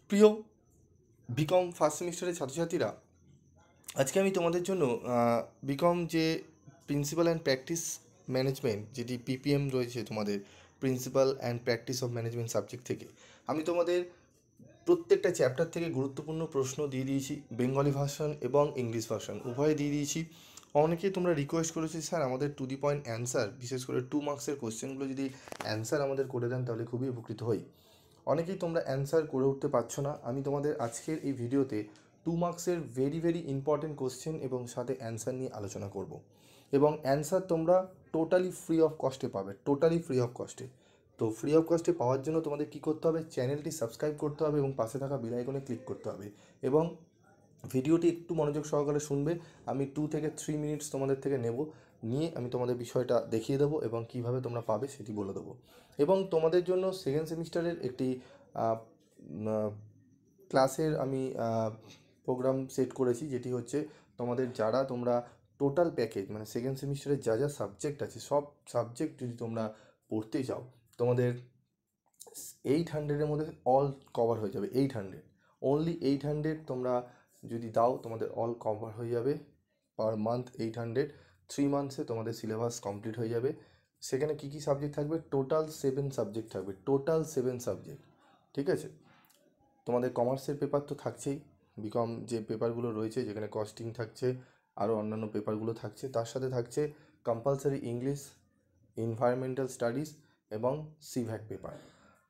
প্রিয় BCom first সেমিস্টারের ছাত্রছাত্রীরা, আজকে আমি তোমাদের জন্য বিকম যে প্রিন্সিপাল অ্যান্ড প্র্যাকটিস ম্যানেজমেন্ট, যেটি পিপিএম রয়েছে তোমাদের, principal and practice of management subject থেকে, আমি তোমাদের প্রত্যেকটা চ্যাপ্টার থেকে গুরুত্বপূর্ণ প্রশ্ন দিয়ে দিয়েছি। বেঙ্গলি ভার্সন এবং ইংলিশ ভার্সন উভয়ে দিয়ে দিয়েছি। অনেকেই তোমরা রিকোয়েস্ট করেছি, স্যার আমাদের টু দি পয়েন্ট অ্যান্সার, বিশেষ করে 2 মার্কসের কোশ্চেনগুলো যদি অ্যান্সার আমাদের করে দেন তাহলে খুবই উপকৃত হই। অনেকেই তোমরা অ্যান্সার করে উঠতে পারছো না। আমি তোমাদের আজকের এই ভিডিওতে 2 মার্কসের ভেরি ভেরি ইম্পর্টেন্ট কোশ্চেন এবং সাথে অ্যান্সার নিয়ে আলোচনা করব। এবং অ্যান্সার তোমরা টোটালি ফ্রি অফ কস্টে পাবে, টোটালি ফ্রি অফ কস্টে। তো ফ্রি অফ কস্টে পাওয়ার জন্য তোমাদের কী করতে হবে, চ্যানেলটি সাবস্ক্রাইব করতে হবে এবং পাশে থাকা বেল আইকনে ক্লিক করতে হবে। এবং ভিডিওটি একটু মনোযোগ সহকারে শুনবে। আমি 2 থেকে 3 মিনিটস তোমাদের থেকে নেব, নিয়ে আমি তোমাদের বিষয়টা দেখিয়ে দেবো এবং কিভাবে তোমরা পাবে সেটি বলে দেবো। এবং তোমাদের জন্য সেকেন্ড সেমিস্টারের একটি ক্লাসের আমি প্রোগ্রাম সেট করেছি, যেটি হচ্ছে তোমাদের যারা তোমরা টোটাল প্যাকেজ মানে সেকেন্ড সেমিস্টারের যা যা সাবজেক্ট আছে সব সাবজেক্ট যদি তোমরা পড়তে চাও, তোমাদের 800-এর মধ্যে অল কভার হয়ে যাবে। 800, অনলি 800 তোমরা যদি দাও তোমাদের অল কভার হয়ে যাবে। পার মান্থ 800, 3 মান্থসে তোমাদের সিলেবাস কমপ্লিট হয়ে যাবে। সেখানে কী কী সাবজেক্ট থাকবে, টোটাল 7 সাবজেক্ট থাকবে, টোটাল 7 সাবজেক্ট। ঠিক আছে, তোমাদের কমার্সের পেপার তো থাকছেই, বিকম যে পেপারগুলো রয়েছে যেখানে কস্টিং থাকছে, আরও অন্যান্য পেপারগুলো থাকছে, তার সাথে থাকছে কম্পালসারি ইংলিশ, এনভায়রনমেন্টাল স্টাডিজ এবং সিভ্যাট পেপার।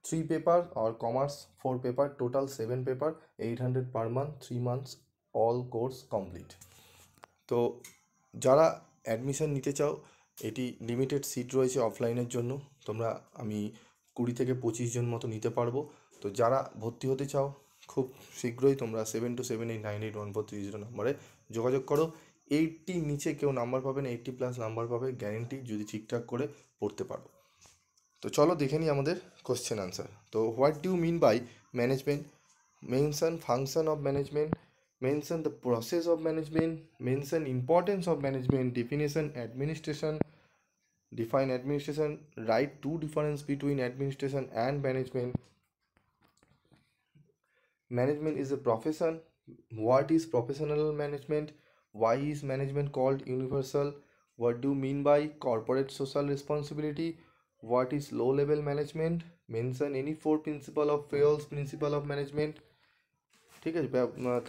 3 পেপার আর commerce 4 paper, total 7 paper, 800 per month, 3 months, all course complete. তো যারা অ্যাডমিশন নিতে চাও, এটি লিমিটেড সিট রয়েছে অফলাইনের জন্য। তোমরা আমি 20 থেকে 25 জন মতো নিতে পারবো। তো যারা ভর্তি হতে চাও খুব শীঘ্রই তোমরা 72789143 নম্বরে যোগাযোগ করো। 80 নিচে কেউ নাম্বার পাবে না, 80+ নাম্বার পাবে গ্যারেন্টি, যদি ঠিকঠাক করে পড়তে পারো। তো চলো দেখে নিই আমাদের কোশ্চেন আনসার। তো what do you mean by management? Mention function of management, mention the process of management, mention importance of management, definition administration, define administration, write two difference between administration and management. Management is a profession. What is professional management? Why is management called universal? What do you mean by corporate social responsibility? What is low level management? Mention any 4 principle of Fayol's principle of management. ঠিক আছে,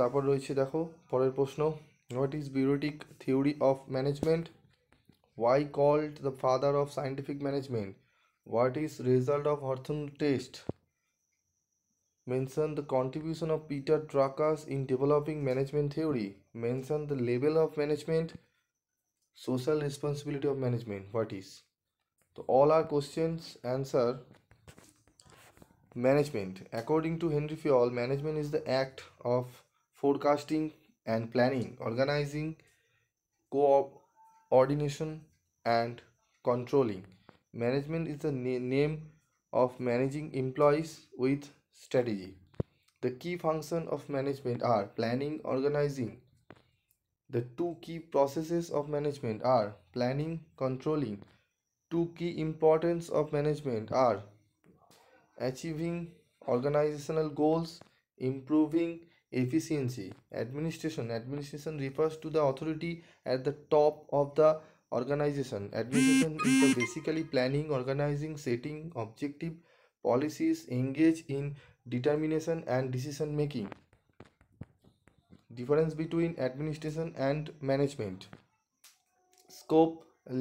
তারপর রয়েছে দেখো পরের প্রশ্ন, what is bureaucratic theory of management? Why called the father of scientific management? What is result of Hawthorne test? Mention the contribution of Peter Drucker in developing management theory. Mention the level of management. Social responsibility of management what is? তো all are questions answer. Management. According to Henry Fayol, management is the act of forecasting and planning, organizing, coordination, and controlling. Management is the name of managing employees with strategy. The key functions of management are planning, organizing. The two key processes of management are planning, controlling. Two key importance of management are achieving organizational goals, improving efficiency. Administration refers to the authority at the top of the organization. Administration is the basically planning, organizing, setting objective, policies, engage in determination and decision making. Difference between administration and management. Scope,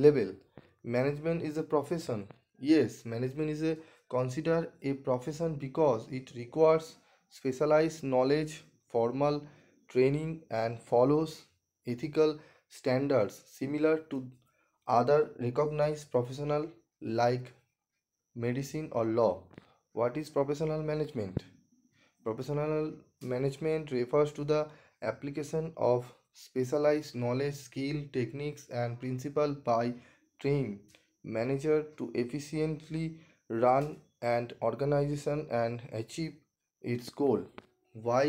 level. Management is a profession. Yes, management is a considered a profession because it requires specialized knowledge, formal training, and follows ethical standards similar to other recognized professional like medicine or law. What is professional management? Professional management refers to the application of specialized knowledge, skill, techniques, and principles by trained manager to efficiently run an organization and achieve its goal. Why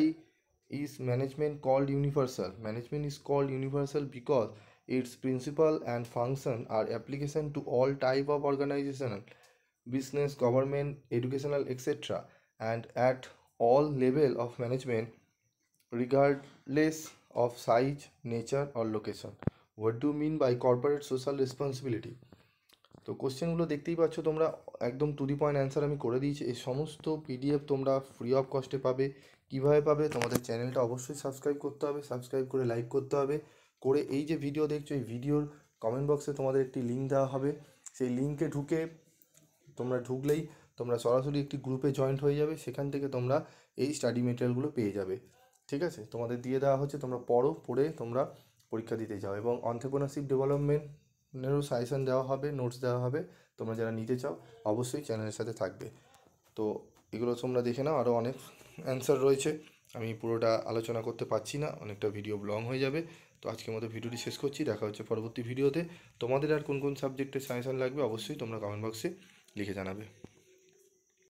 is management called universal? Management is called universal because its principle and function are application to all type of organizational, business, government, educational, etc., and at all level of management regardless of size, nature or location. What do you mean by corporate social responsibility? তো কোশ্চেনগুলো দেখতেই পাচ্ছ তোমরা, একদম to the point answer আমি করে দিয়েছি। এই সমস্ত পিডিএফ তোমরা ফ্রি অফ কস্টে পাবে। কীভাবে পাবে? তোমাদের চ্যানেলটা অবশ্যই সাবস্ক্রাইব করতে হবে, সাবস্ক্রাইব করে লাইক করতে হবে, করে এই যে ভিডিও দেখছো এই ভিডিওর কমেন্ট বক্সে তোমাদের একটি লিঙ্ক দেওয়া হবে। সেই লিঙ্কে তোমরা ঢুকলেই তোমরা সরাসরি একটি গ্রুপে জয়েন্ট হয়ে যাবে, সেখান থেকে তোমরা এই স্টাডি মেটেরিয়ালগুলো পেয়ে যাবে। ঠিক আছে, তোমাদের দিয়ে দেওয়া হচ্ছে, তোমরা পড়ে তোমরা পরীক্ষা দিতে যাও। এবং অন্ত্রপ্রেনারশিপ ডেভেলপমেন্টেরও সাজেশন দেওয়া হবে, নোটস দেওয়া হবে। তোমরা যারা নিতে চাও অবশ্যই চ্যানেলের সাথে থাকবে। তো এগুলো তোমরা দেখে নাও, আরও অনেক অ্যান্সার রয়েছে, আমি পুরোটা আলোচনা করতে পারছি না, অনেকটা ভিডিও লং হয়ে যাবে। তো আজকের মতো ভিডিওটি শেষ করছি, দেখা হচ্ছে পরবর্তী ভিডিওতে। তোমাদের আর কোন কোন সাবজেক্টের সাজেশন লাগবে অবশ্যই তোমরা কমেন্ট বক্সে লিখে জানাবে।